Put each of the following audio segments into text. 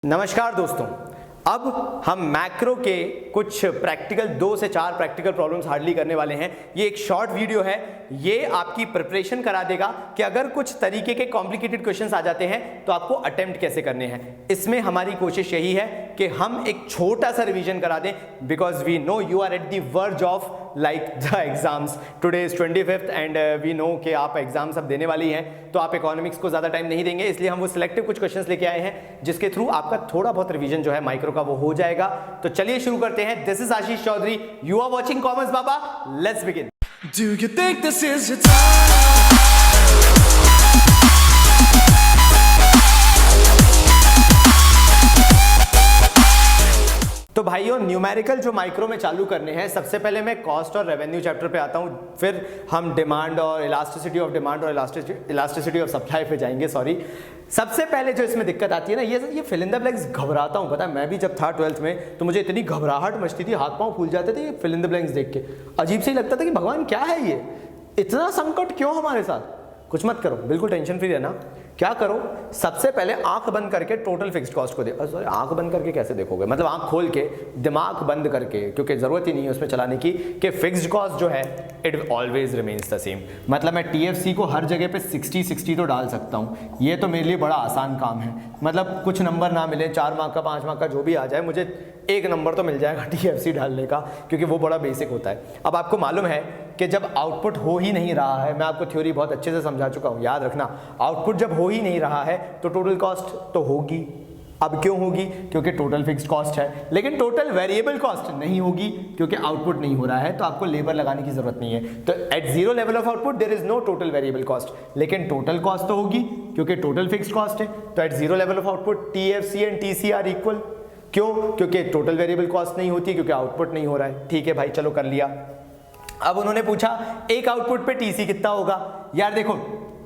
नमस्कार दोस्तों, अब हम मैक्रो के कुछ प्रैक्टिकल 2 से 4 प्रैक्टिकल प्रॉब्लम्स हार्डली करने वाले हैं। ये एक शॉर्ट वीडियो है, ये आपकी प्रिपरेशन करा देगा कि अगर कुछ तरीके के कॉम्प्लिकेटेड क्वेश्चंस आ जाते हैं तो आपको अटेम्प्ट कैसे करने हैं। इसमें हमारी कोशिश यही है कि हम एक छोटा सा रिवीजन करा दें, because we know you are at the verge of like the exams. Today is 25th and we know कि आप एग्जाम्स अब देने वाली हैं, तो आप इकोनॉमिक्स को ज़्यादा टाइम नहीं देंगे, इसलिए हम वो सिलेक्टिव कुछ क्वेश्चंस लेके आए हैं जिसके थ्रू आपका थोड़ा बहुत रिवीजन जो है माइक्रो का वो हो जाएगा। तो चलिए शुरू करते हैं। This is Ashish Chaudhary, you are watching commerce Baba, let's begin. Do you think this is your time? तो भाइयों, न्यूमेरिकल जो माइक्रो में चालू करने हैं, सबसे पहले मैं कॉस्ट और रेवेन्यू चैप्टर पे आता हूं, फिर हम डिमांड और इलास्टिसिटी ऑफ डिमांड और इलास्टिसिटी ऑफ सप्लाई पे जाएंगे। सॉरी, सबसे पहले जो इसमें दिक्कत आती है ना, ये फिल इन द ब्लैंक्स घबराता हूं। पता है, मैं भी जब था 12th में तो मुझे इतनी घबराहट मचती थी, हाथ पांव फूल जाते थे ये फिल इन द ब्लैंक्स देख के। अजीब से ही लगता था कि भगवान क्या है ये, इतना संकट क्यों हमारे साथ। कुछ मत करो, बिल्कुल टेंशन फ्री रहना। क्या करो, सबसे पहले आंख बंद करके टोटल फिक्स्ड कॉस्ट को देखो। सॉरी, आंख बंद करके कैसे देखोगे, मतलब आंख खोल के, दिमाग बंद करके, क्योंकि जरूरत ही नहीं है उसमें चलाने की, कि फिक्स्ड कॉस्ट जो है it always remains the same. मतलब मैं टीएफसी को हर जगह पे 60 तो डाल सकता हूँ, ये तो मेरे लिए बड़ा आसान काम है। मतलब कुछ नंबर ना मिले, 4 मार्क का 5 मार्क का जो भी आ जाए, मुझे 1 नंबर तो मिल जाएगा टीएफसी डालने का, क्योंकि वो बड़ा बेसिक होता है। अब आपको मालूम है कि जब आउटपुट हो ही नहीं रहा है, मैं आपको थ्योरी बहुत अच्छे से समझा चुका हूँ, याद रखना, आउटपुट जब हो ही नहीं रहा है तो टोटल कॉस्ट तो होगी। अब क्यों होगी? क्योंकि टोटल फिक्स्ड कॉस्ट है, लेकिन टोटल वेरिएबल कॉस्ट नहीं होगी क्योंकि आउटपुट नहीं हो रहा है, तो आपको लेबर लगाने की जरूरत नहीं है। तो at zero level of output there is no total variable cost, लेकिन टोटल कॉस्ट तो होगी क्योंकि टोटल फिक्स्ड कॉस्ट है। तो at zero level of output TFC and TC are equal. क्यों? क्योंकि टोटल वेरिएबल कॉस्ट नहीं होती, क्योंकि आउटपुट नहीं हो रहा है। ठीक है भाई, चलो कर लिया। अब उन्होंने पूछा एक आउटपुट पे टीसी कितना होगा। यार देखो,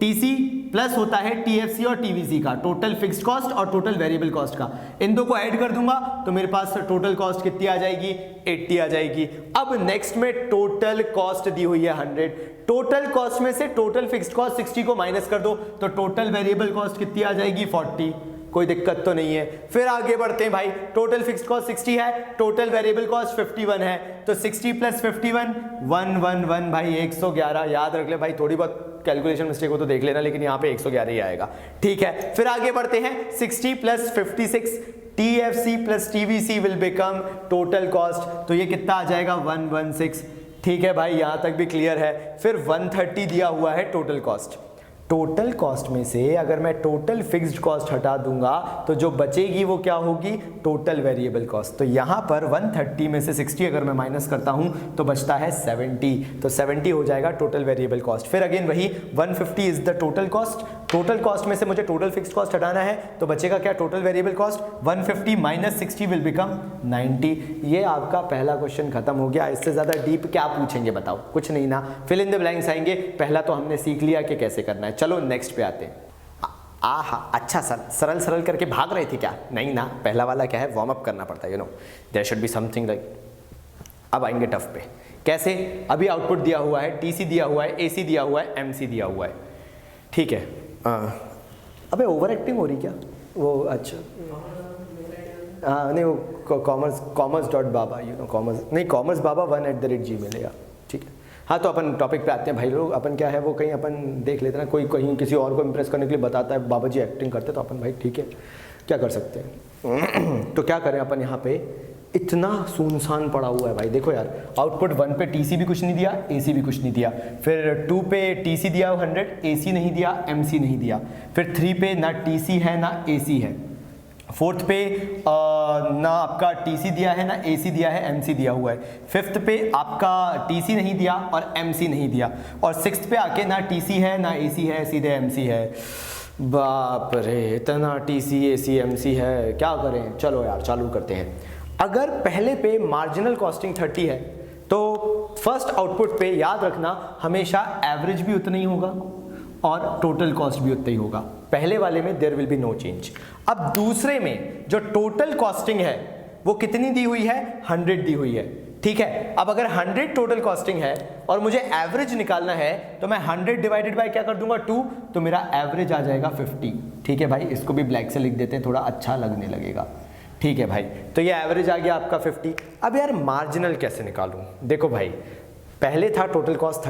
टीसी प्लस होता है टीएफसी और टीवीसी का, टोटल फिक्स्ड कॉस्ट और टोटल वेरिएबल कॉस्ट का। इन दो को ऐड कर दूंगा तो मेरे पास टोटल कॉस्ट कितनी आ जाएगी, 80 आ जाएगी। अब नेक्स्ट में टोटल कॉस्ट दी हुई है 100, टोटल कॉस्ट में से टोटल फिक्स्ड कॉस्ट 60 को माइनस कर दो तो टोटल वेरिएबल कॉस्ट कितनी आ जाएगी, 40। कोई दिक्कत तो नहीं है। फिर आगे बढ़ते हैं भाई, टोटल फिक्स्ड कॉस्ट 60 है, टोटल वेरिएबल कॉस्ट 51 है, तो 60 प्लस 51 111 भाई 111। याद रख ले भाई, थोड़ी बहुत कैलकुलेशन मिस्टेक हो तो देख लेना, लेकिन यहाँ पे 111 ही आएगा। ठीक है, फिर आगे बढ़ते हैं, 60 plus 56 TFC plus TVC will become total cost, तो ये कितना आ जाएगा, 116। ठीक है भाई, यहाँ तक भी क्लियर है। फिर 130 दिया हुआ है टोटल कॉस्ट। टोटल कॉस्ट में से अगर मैं टोटल फिक्स्ड कॉस्ट हटा दूंगा तो जो बचेगी वो क्या होगी, टोटल वेरिएबल कॉस्ट। तो यहां पर 130 में से 60 अगर मैं माइनस करता हूं तो बचता है 70, तो 70 हो जाएगा टोटल वेरिएबल कॉस्ट। फिर अगेन वही 150 is the total cost, total cost में से मुझे टोटल फिक्स्ड कॉस्ट हटाना है तो बचेगा क्या, total variable cost. 150 minus 60 will become 90। ये आपका पहला क्वेश्चन खत्म हो गया। इससे ज्यादा डीप क्या पूछेंगे बताओ, कुछ नहीं ना, फिल इन द ब्लैंक्स आएंगे। पहला तो हमने सीख लिया कि कैसे करना है। चलो नेक्स्ट पे आते हैं। आहा, अच्छा सर, सरल सरल करके भाग रही थी क्या? नहीं ना, पहला वाला क्या है, वार्म अप करना पड़ता है, you know, there should be something like. अब आएंगे टफ पे। कैसे? अभी आउटपुट दिया हुआ है, टीसी दिया हुआ है, एसी दिया हुआ है, एमसी दिया हुआ है। ठीक है, अबे ओवर एक्टिंग हो रही क्या वो? अच्छा हाँ, नहीं वो commerce dot Baba, you know, commerce नहीं, कॉमर्स बाबा 1@gmail है। ठीक है, हाँ, तो अपन टॉपिक पे आते हैं भाई लोग। अपन क्या है वो कहीं अपन देख लेते हैं ना, कोई कहीं किसी और को इम्प्रेस करने के लिए बताता है बाबा जी एक्टिंग करते, तो अपन भाई ठीक है, क्या कर सकते हैं। तो क्या करें अपन, यहाँ पे इतना सुनसान पड़ा हुआ है भाई। देखो यार, आउटपुट 1 पे टीसी भी कुछ नहीं दिया, एसी भी कुछ नहीं दिया। फिर 2 पे टीसी दिया 100, एसी नहीं दिया, एमसी नहीं दिया। फिर 3 पे ना टीसी है ना एसी है। 4th पे ना आपका टीसी दिया है ना एसी दिया है, एमसी दिया हुआ है। 5th पे आपका टीसी नहीं दिया और एमसी नहीं दिया। और 6th पे आके ना टीसी है ना एसी है, सीधे एमसी है। बाप रे, इतना टीसी एसी एमसी है, क्या करें। चलो यार चालू करते हैं। अगर पहले पे मार्जिनल कॉस्टिंग 30 है तो फर्स्ट आउटपुट पे याद रखना हमेशा एवरेज भी उतना ही होगा और टोटल कॉस्ट भी उतना ही होगा। पहले वाले में there will be no change. अब दूसरे में जो टोटल कॉस्टिंग है वो कितनी दी हुई है, 100 दी हुई है। ठीक है। अब अगर 100 टोटल कॉस्टिंग है और मुझे एवरेज निकालना है तो मैं 100 डिवाइडेड बाय क्या कर दूंगा 2, तो मेरा एवरेज आ जाएगा 50। ठीक है भाई, इसको भी ब्लैक से लिख देते हैं, थोड़ा अच्छा लगने लगेगा। ठीक है भाई, तो ये एवरेज आ गया आपका 50। अब यार मार्जिनल कैसे निकालूं? देखो भाई, पहले था टोटल कॉस्ट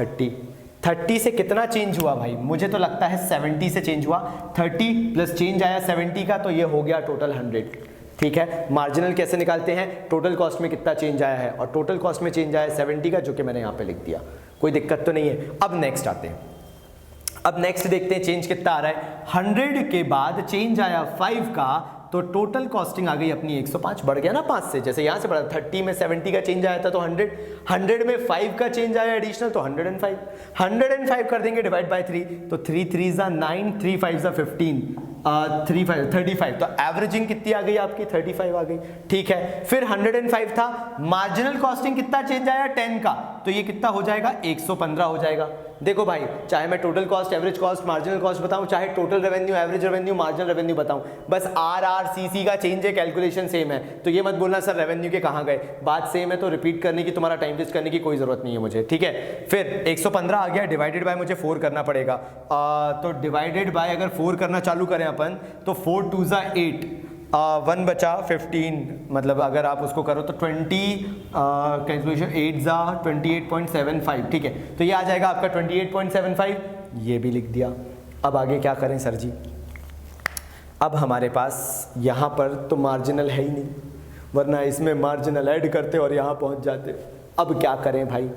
30 से कितना चेंज हुआ भाई? मुझे तो लगता है 70 से चेंज हुआ। 30 प्लस चेंज आया 70 का, तो ये हो गया टोटल 100। ठीक है, मार्जिनल कैसे निकालते हैं? टोटल कॉस्ट में कितना चेंज आया है, और टोटल कॉस्ट में चेंज आया 70 का, जो कि मैंने यहाँ पे लिख दिया। कोई दिक्कत तो नहीं है। अब नेक्स्ट आते हैं, अब नेक्स्ट देखते हैं चेंज कितना आ रहा है। 100 के बाद चेंज आया 5 का, तो टोटल कॉस्टिंग आ गई अपनी 105। बढ़ गया ना 5 से, जैसे यहां से बढ़ा। 30 में 70 का चेंज आया था तो 100 में 5 का चेंज आया एडिशनल, तो 105 कर देंगे डिवाइड बाय 3, तो 3 3 9, 3 5 15, 35। तो एवरेजिंग कितनी आ गई आपकी? 35 आ गई। ठीक है, फिर 105 था, मार्जिनल कॉस्टिंग कितना चेंज आया? 10 का, तो ये कितना हो जाएगा? 115 हो जाएगा। देखो भाई, चाहे मैं total cost, average cost, marginal cost बताऊं, चाहे total revenue, average revenue, marginal revenue बताऊं, बस RRCC का चेंज है, कैलकुलेशन सेम है। तो ये मत बोलना सर रेवेन्यू के कहां गए, बात सेम है, तो रिपीट करने की, तुम्हारा टाइम वेस्ट करने की कोई जरूरत नहीं है मुझे। ठीक है, फिर 115 आ गया, डिवाइडेड बाय मुझे 4 करना पड़ेगा। तो डिवाइडेड बाय अगर 4 करना चालू करें अपन, तो 4 2 8, 1 बचा 15, मतलब अगर आप उसको करो तो 20, कैलकुलेशन 8 जा 28.75। ठीक है, तो ये आ जाएगा आपका 28.75, ये भी लिख दिया। अब आगे क्या करें सर जी? अब हमारे पास यहाँ पर तो मार्जिनल है ही नहीं, वरना इसमें मार्जिनल ऐड करते और यहाँ पहुँच जाते। अब क्या करें भाई?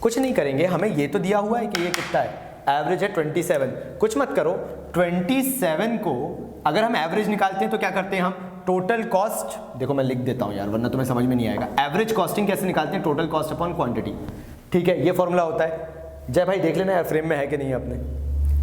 कुछ नहीं करेंगे, हमें ये तो दिया हुआ है कि ये कितना है, एवरेज है 27। कुछ मत करो, 27 को अगर हम एवरेज निकालते हैं तो क्या करते हैं हम? टोटल कॉस्ट, देखो मैं लिख देता हूं यार, वरना तुम्हें समझ में नहीं आएगा। एवरेज कॉस्टिंग कैसे निकालते हैं? Total cost upon quantity. ठीक है, ये फॉर्मूला होता है। जय भाई देख लेना यार फ्रेम में है कि नहीं अपने।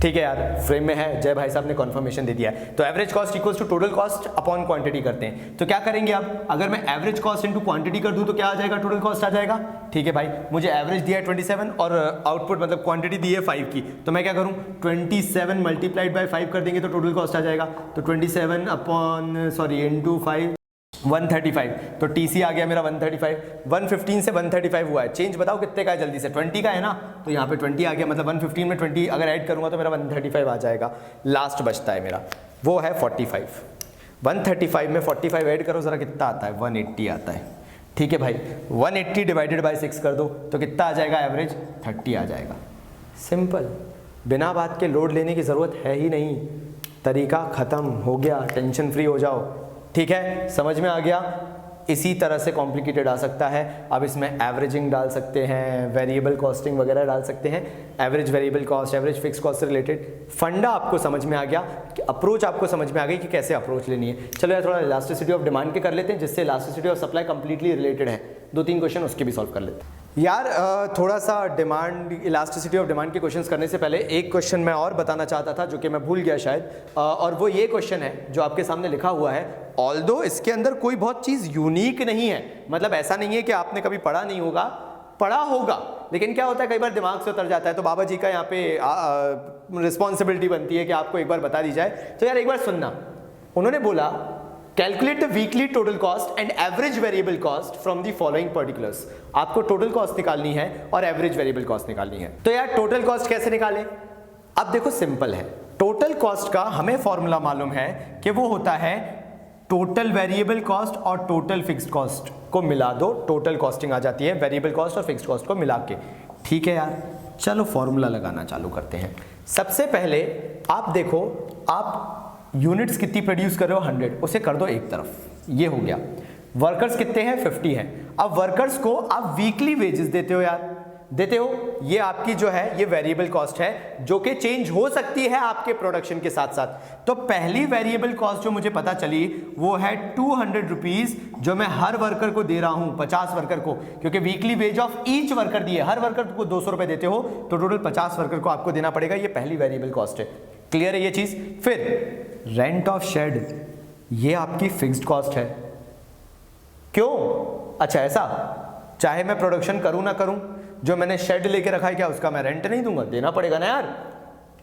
ठीक है यार, फ्रेम में है, जय भाई साहब ने कन्फर्मेशन दे दिया है। तो average cost equals to total cost upon quantity करते हैं। तो क्या करेंगे अब? अगर मैं एवरेज कॉस्ट इनटू क्वांटिटी कर दूं तो क्या आ जाएगा? टोटल कॉस्ट आ जाएगा। ठीक है भाई, मुझे एवरेज दिया है 27 और आउटपुट मतलब क्वांटिटी दी है 5 की, तो मैं क्या करूं? 27 मल्टीप्लाइड बाय 5 कर देंगे तो टोटल कॉस्ट आ जाएगा। तो 27 अपॉन इनटू 5, 135। तो टीसी आ गया मेरा 135। 115 से 135 हुआ है। चेंज बताओ कितने का है जल्दी से? 20 का है ना, तो यहाँ पे 20 आ गया, मतलब 115 में 20 अगर ऐड करूंगा तो मेरा 135 आ जाएगा। लास्ट बचता है मेरा, वो है 45। 135 में 45 ऐड करो जरा, कितना आता है? 180 आता है। ठीक है भाई, 180 डिवाइडेड बाय 6 कर दो तो कितना आ जाएगा? एवरेज 30 आ जाएगा। सिंपल, बिना बात के लोड लेने की जरूरत है ही नहीं, तरीका खत्म हो गया, टेंशन फ्री हो जाओ। ठीक है, समझ में आ गया? इसी तरह से कॉम्प्लिकेटेड आ सकता है। अब इसमें एवरेजिंग डाल सकते हैं, वेरिएबल कॉस्टिंग वगैरह डाल सकते हैं। Average variable cost, average fix cost से रिलेटेड फंडा आपको समझ में आ गया, कि अप्रोच आपको समझ में आ गई कि कैसे अप्रोच लेनी है। चलो यार थोड़ा इलास्टिसिटी ऑफ डिमांड के कर लेते हैं, जिससे elasticity of supply completely related है। 2-3 क्वेश्चन उसके भी सॉल्व कर लेते हैं। यार थोड़ा सा डिमांड, इलास्टिसिटी ऑफ डिमांड के क्वेश्चंस करने से पहले एक क्वेश्चन मैं और बताना चाहता था, जो कि मैं भूल गया शायद, और वो ये क्वेश्चन है जो आपके सामने लिखा हुआ है। ऑल्दो इसके अंदर कोई बहुत चीज़ यूनिक नहीं है, मतलब ऐसा नहीं है कि आपने कभी पढ़ा नहीं होगा, पढ़ा होगा, लेकिन क्या होता है कई बार दिमाग से उतर जाता है। तो बाबा जी का यहाँ पे रिस्पॉन्सिबिलिटी बनती है कि आपको एक बार बता दी जाए। तो यार एक बार सुनना, उन्होंने बोला calculate the weekly total cost and average variable cost from the following particulars. आपको टोटल कॉस्ट निकालनी है और एवरेज वेरिएबल कॉस्ट निकालनी है। तो यार टोटल कॉस्ट कैसे निकालें? अब देखो सिंपल है, टोटल कॉस्ट का हमें फॉर्मूला मालूम है कि वो होता है टोटल वेरिएबल कॉस्ट और टोटल फिक्स्ड कॉस्ट को मिला दो, टोटल कॉस्टिंग आ जाती है, वेरिएबल कॉस्ट और फिक्स्ड कॉस्ट को मिला के। ठीक है यार, चलो फॉर्मूला लगाना चालू करते हैं। सबसे पहले आप देखो, आप यूनिट्स कितनी प्रोड्यूस कर रहे हो? 100, उसे कर दो एक तरफ, ये हो गया। वर्कर्स कितने हैं? 50 हैं। अब वर्कर्स को आप वीकली वेजेस देते हो यार, देते हो। ये आपकी जो है ये वेरिएबल कॉस्ट है, जो कि चेंज हो सकती है आपके प्रोडक्शन के साथ साथ। तो पहली वेरिएबल कॉस्ट जो मुझे पता चली वो है 200 रुपीज, जो मैं हर वर्कर को दे रहा हूं, 50 वर्कर को, क्योंकि weekly ways of each worker दिए, हर वर्कर को 200 रुपए देते हो, तो टोटल 50 वर्कर को आपको देना पड़ेगा। ये पहली वेरिएबल कॉस्ट है। क्लियर है ये चीज? फिर रेंट ऑफ शेड, ये आपकी फिक्स्ड कॉस्ट है। क्यों? अच्छा ऐसा, चाहे मैं प्रोडक्शन करूं ना करूं, जो मैंने शेड लेके रखा है क्या उसका मैं रेंट नहीं दूंगा? देना पड़ेगा ना यार।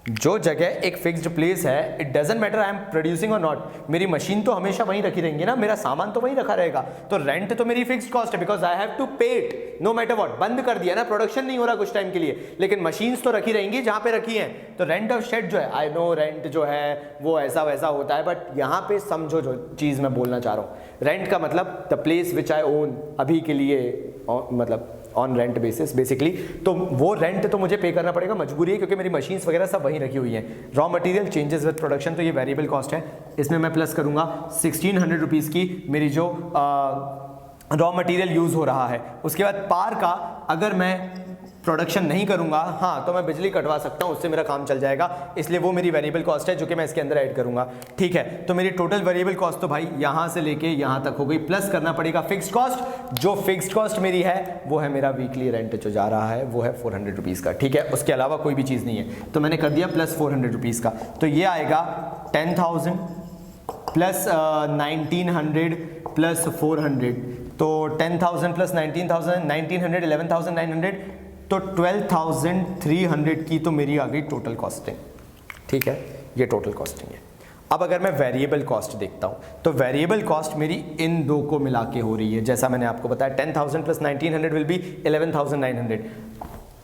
जो जगह एक फिक्स्ड प्लेस है, it doesn't matter I am producing और नॉट, मेरी मशीन तो हमेशा वहीं रखी रहेंगी ना, मेरा सामान तो वहीं रखा रहेगा, तो रेंट तो मेरी फिक्स्ड कॉस्ट है बिकॉज आई हैव टू पे इट नो मैटर व्हाट। बंद कर दिया ना, प्रोडक्शन नहीं हो रहा कुछ टाइम के लिए, लेकिन मशीन्स तो रखी रहेंगी जहां पे रखी हैं। तो रेंट ऑफ शेड जो है, आई नो रेंट जो है वो ऐसा वैसा होता है, बट यहाँ पे समझो जो चीज मैं बोलना चाह रहा हूँ, रेंट का मतलब the place which I own अभी के लिए, मतलब ऑन रेंट बेसिस बेसिकली, तो वो रेंट तो मुझे पे करना पड़ेगा, मजबूरी है, क्योंकि मेरी मशीन्स वगैरह सब वहीं रखी हुई हैं। Raw material changes with production, तो ये वेरिएबल कॉस्ट है, इसमें मैं प्लस करूंगा 1600 रुपीज़ की मेरी जो रॉ मटेरियल यूज़ हो रहा है। उसके बाद पार का अगर मैं प्रोडक्शन नहीं करूंगा, हाँ, तो मैं बिजली कटवा सकता हूँ, उससे मेरा काम चल जाएगा, इसलिए वो मेरी वेरिएबल कॉस्ट है जो कि मैं इसके अंदर ऐड करूंगा। ठीक है, तो मेरी टोटल वेरिएबल कॉस्ट तो भाई यहाँ से लेके यहाँ तक हो गई, प्लस करना पड़ेगा फिक्स्ड कॉस्ट। जो फिक्स्ड कॉस्ट मेरी है वो है मेरा वीकली रेंट जो जा रहा है, वो है 400 रुपीज़ का। ठीक है, उसके अलावा कोई भी चीज़ नहीं है, तो मैंने कर दिया प्लस 400 रुपीज़ का, तो ये आएगा 10,000 प्लस 1900 प्लस 400, तो 10,000 प्लस 19,000, 1900, 11,900, तो 12,300 की तो मेरी आ गई टोटल कॉस्टिंग। ठीक है, ये टोटल कॉस्टिंग है। अब अगर मैं वेरिएबल कॉस्ट देखता हूँ, तो वेरिएबल कॉस्ट मेरी इन दो को मिला के हो रही है, जैसा मैंने आपको बताया 10,000 plus 1900 will be 11,900।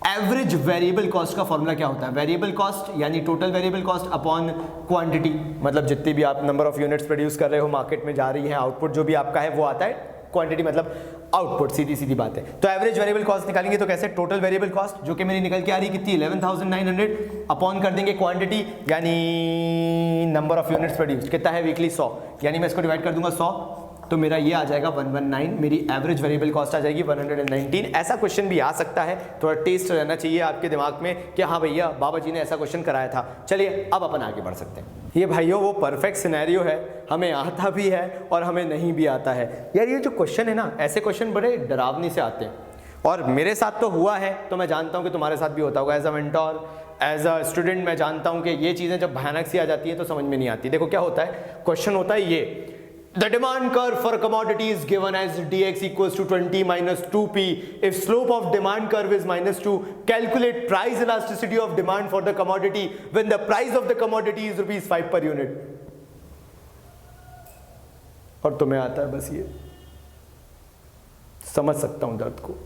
Average variable cost का फॉर्मूला क्या होता है? वेरिएबल कॉस्ट यानी total variable cost upon quantity, मतलब जितनी भी आप नंबर ऑफ यूनिट्स प्रोड्यूस कर रहे हो, मार्केट में जा रही है, आउटपुट जो भी आपका है वो आता है, क्वांटिटी मतलब आउटपुट, सीधी सीधी बात है। तो एवरेज वेरिएबल कॉस्ट निकालेंगे तो कैसे? टोटल वेरिएबल कॉस्ट जो कि मेरी निकल के आ रही कितनी, 11,900 अपॉन कर देंगे क्वांटिटी यानी नंबर ऑफ यूनिट्स प्रोड्यूस, कितना है वीकली 100, यानी मैं इसको डिवाइड कर दूंगा 100, तो मेरा ये आ जाएगा 119, मेरी एवरेज वेरिएबल कॉस्ट आ जाएगी 119। ऐसा क्वेश्चन भी आ सकता है, थोड़ा टेस्ट रहना चाहिए आपके दिमाग में कि हाँ भैया बाबा जी ने ऐसा क्वेश्चन कराया था। चलिए अब अपन आगे बढ़ सकते हैं। ये भाइयों वो परफेक्ट सिनेरियो है, हमें आता भी है और हमें नहीं भी आता है। यार ये जो क्वेश्चन है ना, ऐसे क्वेश्चन बड़े डरावनी से आते हैं, और मेरे साथ तो हुआ है, तो मैं जानता हूँ कि तुम्हारे साथ भी होता होगा। As a mentor, as a student मैं जानता हूँ कि ये चीज़ें जब भयानक सी आ जाती है तो समझ में नहीं आती। देखो क्या होता है, क्वेश्चन होता है ये, the demand curve for commodity is given as dx equals to 20 minus 2p. If slope of demand curve is minus 2, calculate price elasticity of demand for the commodity when the price of the commodity is rupees 5 per unit. और तुम्हें आता है बस ये, समझ सकता हूं दर्द को,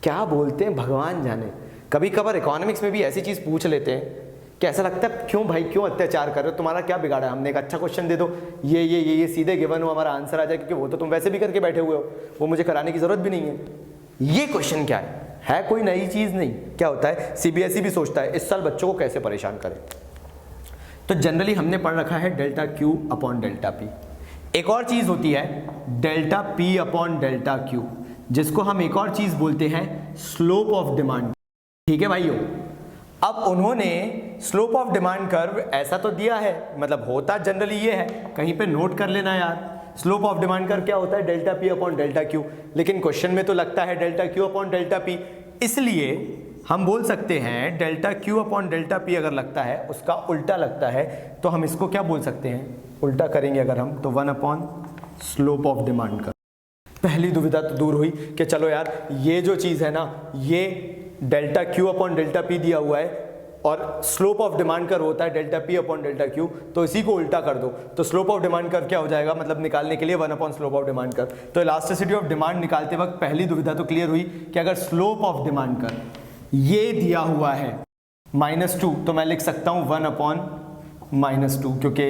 क्या बोलते हैं भगवान जाने। कभी कभार इकोनॉमिक्स में भी ऐसी चीज पूछ लेते हैं कि ऐसा लगता है क्यों भाई, क्यों अत्याचार कर रहे हो, तुम्हारा क्या बिगाड़ा है, हमने एक अच्छा क्वेश्चन दे दो, ये सीधे गिवन हो, हमारा आंसर आ जाए, क्योंकि वो तो तुम वैसे भी करके बैठे हुए हो, वो मुझे कराने की जरूरत भी नहीं है। ये क्वेश्चन क्या है कोई नई चीज नहीं। क्या होता है, सीबीएसई भी सोचता है इस साल बच्चों को कैसे परेशान करें। तो जनरली हमने पढ़ रखा है delta Q upon delta P. एक और चीज होती है delta P upon delta Q, जिसको हम एक और चीज बोलते हैं स्लोप ऑफ डिमांड। ठीक है भाइयों, अब उन्होंने स्लोप ऑफ डिमांड कर्व ऐसा तो दिया है, मतलब होता जनरली ये है, कहीं पे नोट कर लेना यार, स्लोप ऑफ डिमांड कर्व क्या होता है, delta P upon delta Q, लेकिन क्वेश्चन में तो लगता है delta Q upon delta P, इसलिए हम बोल सकते हैं delta Q upon delta P अगर लगता है, उसका उल्टा लगता है, तो हम इसको क्या बोल सकते हैं, उल्टा करेंगे अगर हम, तो 1 upon slope of demand curve. पहली दुविधा तो दूर हुई कि चलो यार ये जो चीज़ है ना, ये delta Q upon delta P दिया हुआ है और स्लोप ऑफ डिमांड कर्व होता है delta P upon delta Q, तो इसी को उल्टा कर दो, तो स्लोप ऑफ डिमांड कर्व क्या हो जाएगा, मतलब निकालने के लिए 1 upon slope of demand curve. तो इलास्टिसिटी ऑफ डिमांड निकालते वक्त पहली दुविधा तो क्लियर हुई कि अगर स्लोप ऑफ डिमांड कर्व ये दिया हुआ है -2, तो मैं लिख सकता हूँ 1 अपॉन -2, क्योंकि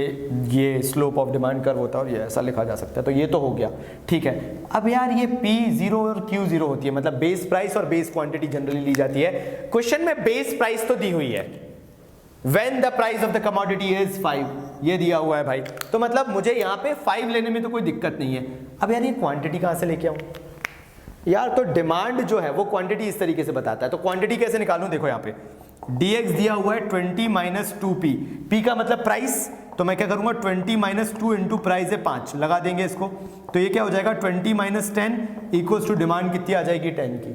ये स्लोप ऑफ डिमांड कर्व होता है और ये ऐसा लिखा जा सकता है, तो ये तो हो गया। ठीक है, अब यार ये P0 और Q0 होती है, मतलब बेस प्राइस और बेस क्वांटिटी जनरली ली जाती है। क्वेश्चन में बेस प्राइस तो दी हुई है, when the price of the commodity is 5, ये दिया हुआ है भाई, तो मतलब मुझे यहाँ पे 5 लेने में तो कोई दिक्कत नहीं है। अब यार ये क्वांटिटी कहाँ से लेके आऊँ यार, तो डिमांड जो है वो क्वांटिटी इस तरीके से बताता है, तो क्वांटिटी कैसे निकालूं, देखो यहाँ पे dx दिया हुआ है 20 माइनस 2p, p का मतलब प्राइस, तो मैं क्या करूंगा 20 माइनस 2 इंटू प्राइस है 5, लगा देंगे इसको, तो ये क्या हो जाएगा 20 माइनस 10 इक्वल्स टू डिमांड कितनी आ जाएगी 10 की,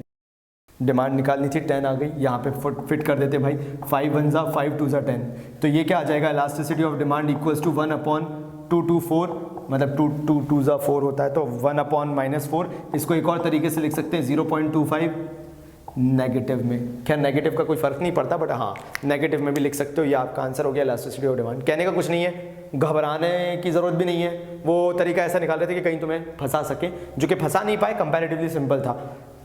डिमांड निकालनी थी 10 आ गई, यहाँ पे फिट कर देते भाई, 5 1 जा 5 2 जा 10, तो ये क्या आ जाएगा elasticity of demand equals to 1 upon 2 2 4, मतलब 2 2 जा 4 होता है, तो 1 अपॉन -4, इसको एक और तरीके से लिख सकते हैं 0.25, नेगेटिव में। खैर नेगेटिव का कोई फर्क नहीं पड़ता, बट हाँ नेगेटिव में भी लिख सकते हो। ये आपका आंसर हो गया इलास्टिसिटी ऑफ डिमांड। कहने का कुछ नहीं है, घबराने की ज़रूरत भी नहीं है। वो तरीका ऐसा निकाल रहे थे कि कहीं तुम्हें फंसा सके, जो कि फंसा नहीं पाए, कंपैरेटिवली सिंपल था,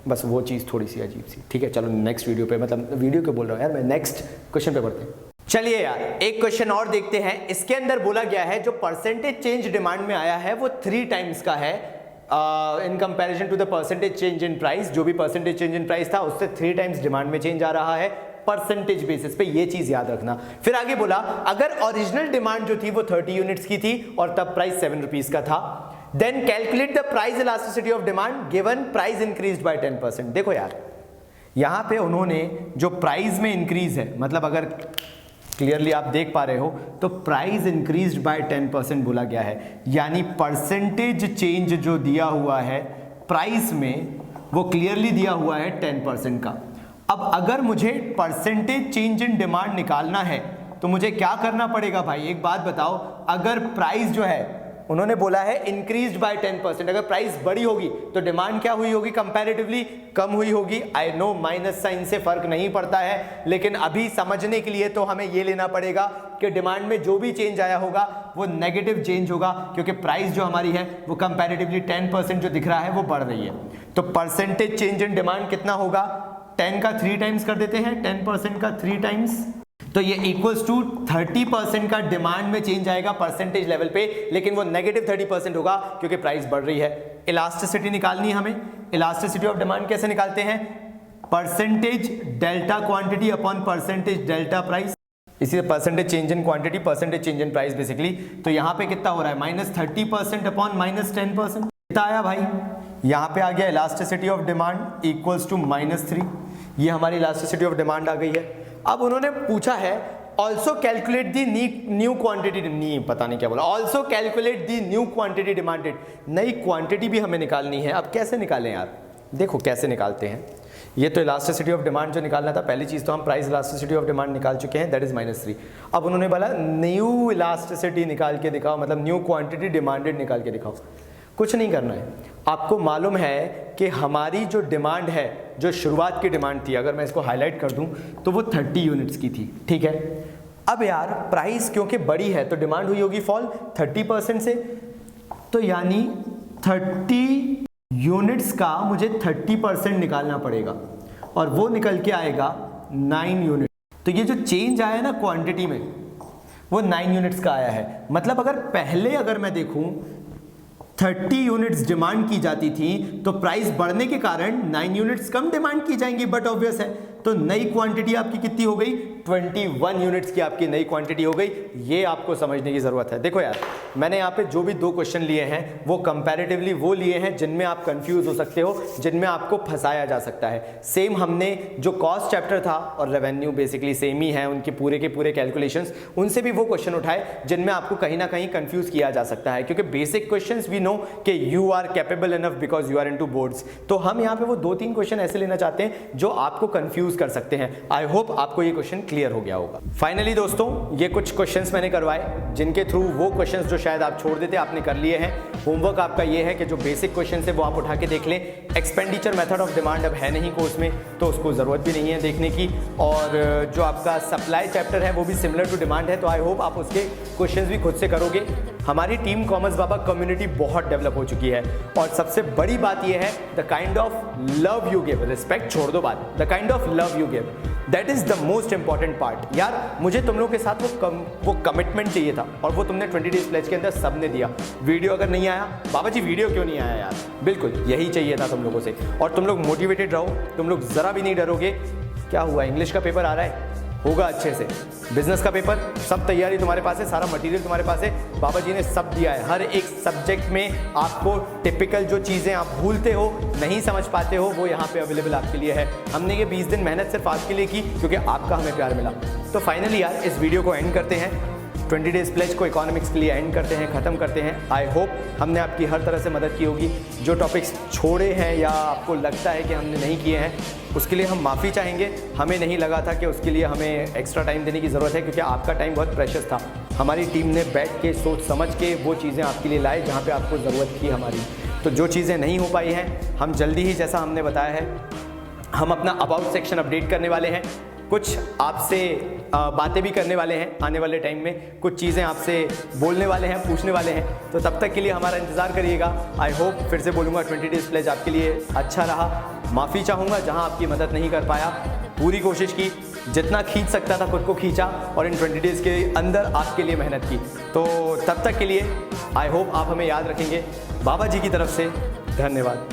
बस वो चीज़ थोड़ी सी अजीब सी। ठीक है चलो नेक्स्ट वीडियो पे, मतलब वीडियो क्यों बोल रहा हूँ यार मैं, नेक्स्ट क्वेश्चन पे बढ़ते हैं। चलिए यार एक क्वेश्चन और देखते हैं। इसके अंदर बोला गया है जो परसेंटेज चेंज डिमांड में आया है वो 3 टाइम्स का है in comparison to the percentage change in price. जो भी परसेंटेज चेंज इन प्राइस था उससे 3 टाइम्स डिमांड में चेंज आ रहा है परसेंटेज बेसिस पे, ये चीज याद रखना। फिर आगे बोला अगर ओरिजिनल डिमांड जो थी वो 30 यूनिट्स की थी और तब प्राइस 7 रुपीज का था, then calculate the price elasticity of demand given price increased by 10%। देखो यार यहां पे उन्होंने जो प्राइस में इंक्रीज है, मतलब अगर क्लियरली आप देख पा रहे हो तो प्राइस इंक्रीज्ड बाय 10% बोला गया है, यानी परसेंटेज चेंज जो दिया हुआ है प्राइस में वो क्लियरली दिया हुआ है 10% का। अब अगर मुझे परसेंटेज चेंज इन डिमांड निकालना है तो मुझे क्या करना पड़ेगा भाई, एक बात बताओ। अगर प्राइस जो है उन्होंने बोला है इंक्रीज्ड बाय 10%, अगर प्राइस बड़ी होगी तो डिमांड क्या हुई होगी, कंपैरेटिवली कम हुई होगी। आई नो माइनस साइन से फर्क नहीं पड़ता है, लेकिन अभी समझने के लिए तो हमें ये लेना पड़ेगा कि डिमांड में जो भी चेंज आया होगा वो नेगेटिव चेंज होगा, क्योंकि प्राइस जो हमारी है वो कंपैरेटिवली 10% जो दिख रहा है वो बढ़ रही है। तो परसेंटेज चेंज इन डिमांड कितना होगा, 10 का 3 टाइम्स कर देते हैं, 10% का 3 टाइम्स, तो ये इक्वल्स टू 30% का डिमांड में चेंज आएगा परसेंटेज लेवल पे, लेकिन वो नेगेटिव 30% होगा क्योंकि प्राइस बढ़ रही है। इलास्टिसिटी निकालनी है हमें। इलास्टिसिटी ऑफ डिमांड कैसे निकालते हैं, percentage delta quantity upon percentage delta price, इसी percentage change in quantity percentage change in price basically. तो यहाँ पे कितना हो रहा है, -30% अपॉन -10%, कितना आया भाई, यहाँ पे आ गया elasticity of demand equals to -3। ये हमारी इलास्टिसिटी ऑफ डिमांड आ गई है। अब उन्होंने पूछा है also calculate the new quantity, पता नहीं क्या बोला, also calculate the new quantity demanded. नई क्वांटिटी भी हमें निकालनी है। अब कैसे निकालें यार, देखो कैसे निकालते हैं। ये तो इलास्टिसिटी ऑफ डिमांड जो निकालना था, पहली चीज तो हम प्राइस इलास्टिसिटी ऑफ डिमांड निकाल चुके हैं, दैट इज -3। अब उन्होंने बोला न्यू इलास्टिसिटी निकाल के दिखाओ, मतलब न्यू क्वांटिटी डिमांडेड निकाल के दिखाओ। कुछ नहीं करना है, आपको मालूम है कि हमारी जो डिमांड है, जो शुरुआत की डिमांड थी, अगर मैं इसको हाईलाइट कर दूं तो वो 30 यूनिट्स की थी, ठीक है। अब यार प्राइस क्योंकि बड़ी है तो डिमांड हुई होगी फॉल 30% से, तो यानी 30 यूनिट्स का मुझे 30% निकालना पड़ेगा और वो निकल के आएगा 9 यूनिट। तो ये जो चेंज आया है ना क्वांटिटी में वो 9 यूनिट्स का आया है। मतलब अगर मैं देखूं 30 यूनिट्स डिमांड की जाती थी तो प्राइस बढ़ने के कारण 9 यूनिट्स कम डिमांड की जाएंगी, बट ऑब्वियस है। तो नई क्वांटिटी आपकी कितनी हो गई, 21 यूनिट्स की आपकी नई क्वांटिटी हो गई। ये आपको समझने की जरूरत है। देखो यार मैंने यहाँ पे जो भी 2 क्वेश्चन लिए हैं वो कंपैरेटिवली वो लिए हैं जिनमें आप कंफ्यूज हो सकते हो, जिनमें आपको फंसाया जा सकता है। सेम हमने जो कॉस्ट चैप्टर था और रेवेन्यू बेसिकली सेम ही है, उनके पूरे के पूरे कैलकुलेशंस, उनसे भी वो क्वेश्चन उठाए जिनमें आपको कहीं ना कहीं कंफ्यूज किया जा सकता है, क्योंकि बेसिक क्वेश्चंस वी नो कि you are capable enough because you are into boards. तो हम यहाँ पे वो 2-3 क्वेश्चन ऐसे लेना चाहते हैं जो आपको कंफ्यूज कर सकते हैं। आई होप आपको ये क्वेश्चन क्लियर हो गया होगा। फाइनली दोस्तों ये कुछ क्वेश्चंस मैंने करवाए जिनके थ्रू वो क्वेश्चंस जो शायद आप छोड़ देते आपने कर लिए हैं। होमवर्क आपका ये है कि जो बेसिक क्वेश्चन है वो आप उठा के देख लें। एक्सपेंडिचर मेथड ऑफ डिमांड अब है नहीं कोर्स में तो उसको ज़रूरत भी नहीं है देखने की, और जो आपका सप्लाई चैप्टर है वो भी सिमिलर टू डिमांड है, तो आई होप आप उसके क्वेश्चंस भी खुद से करोगे। हमारी टीम कॉमर्स बाबा कम्युनिटी बहुत डेवलप हो चुकी है और सबसे बड़ी बात यह है the kind of love you give, respect छोड़ दो बात, the kind of love you give, that is the most important part. यार मुझे तुम लोगों के साथ वो कमिटमेंट चाहिए था और वो तुमने 20 डेज प्लेज के अंदर सबने दिया। वीडियो अगर नहीं आया, बाबा जी वीडियो क्यों नहीं आया यार, बिल्कुल यही चाहिए था तुम लोगों से। और तुम लोग मोटिवेटेड रहो, तुम लोग जरा भी नहीं डरोगे। क्या हुआ, इंग्लिश का पेपर आ रहा है, होगा अच्छे से। बिजनेस का पेपर, सब तैयारी तुम्हारे पास है, सारा मटेरियल तुम्हारे पास है, बाबा जी ने सब दिया है। हर एक सब्जेक्ट में आपको टिपिकल जो चीज़ें आप भूलते हो, नहीं समझ पाते हो, वो यहाँ पे अवेलेबल आपके लिए है। हमने ये 20 दिन मेहनत सिर्फ आपके लिए की क्योंकि आपका हमें प्यार मिला। तो फाइनली यार इस वीडियो को एंड करते हैं, 20 डेज प्लेज को इकोनॉमिक्स के लिए एंड करते हैं, ख़त्म करते हैं। आई होप हमने आपकी हर तरह से मदद की होगी। जो टॉपिक्स छोड़े हैं या आपको लगता है कि हमने नहीं किए हैं उसके लिए हम माफ़ी चाहेंगे। हमें नहीं लगा था कि उसके लिए हमें एक्स्ट्रा टाइम देने की ज़रूरत है, क्योंकि आपका टाइम बहुत प्रेशियस था। हमारी टीम ने बैठ के सोच समझ के वो चीज़ें आपके लिए लाए जहाँ पे आपको ज़रूरत थी हमारी। तो जो चीज़ें नहीं हो पाई हैं हम जल्दी ही, जैसा हमने बताया है, हम अपना अबाउट सेक्शन अपडेट करने वाले हैं, कुछ आपसे बातें भी करने वाले हैं आने वाले टाइम में, कुछ चीज़ें आपसे बोलने वाले हैं, पूछने वाले हैं। तो तब तक के लिए हमारा इंतज़ार करिएगा। आई होप, फिर से बोलूँगा, 20 डेज़ प्लेज आपके लिए अच्छा रहा। माफ़ी चाहूँगा जहाँ आपकी मदद नहीं कर पाया। पूरी कोशिश की, जितना खींच सकता था खुद को खींचा, और इन 20 डेज़ के अंदर आपके लिए मेहनत की। तो तब तक के लिए आई होप आप हमें याद रखेंगे। बाबा जी की तरफ से धन्यवाद।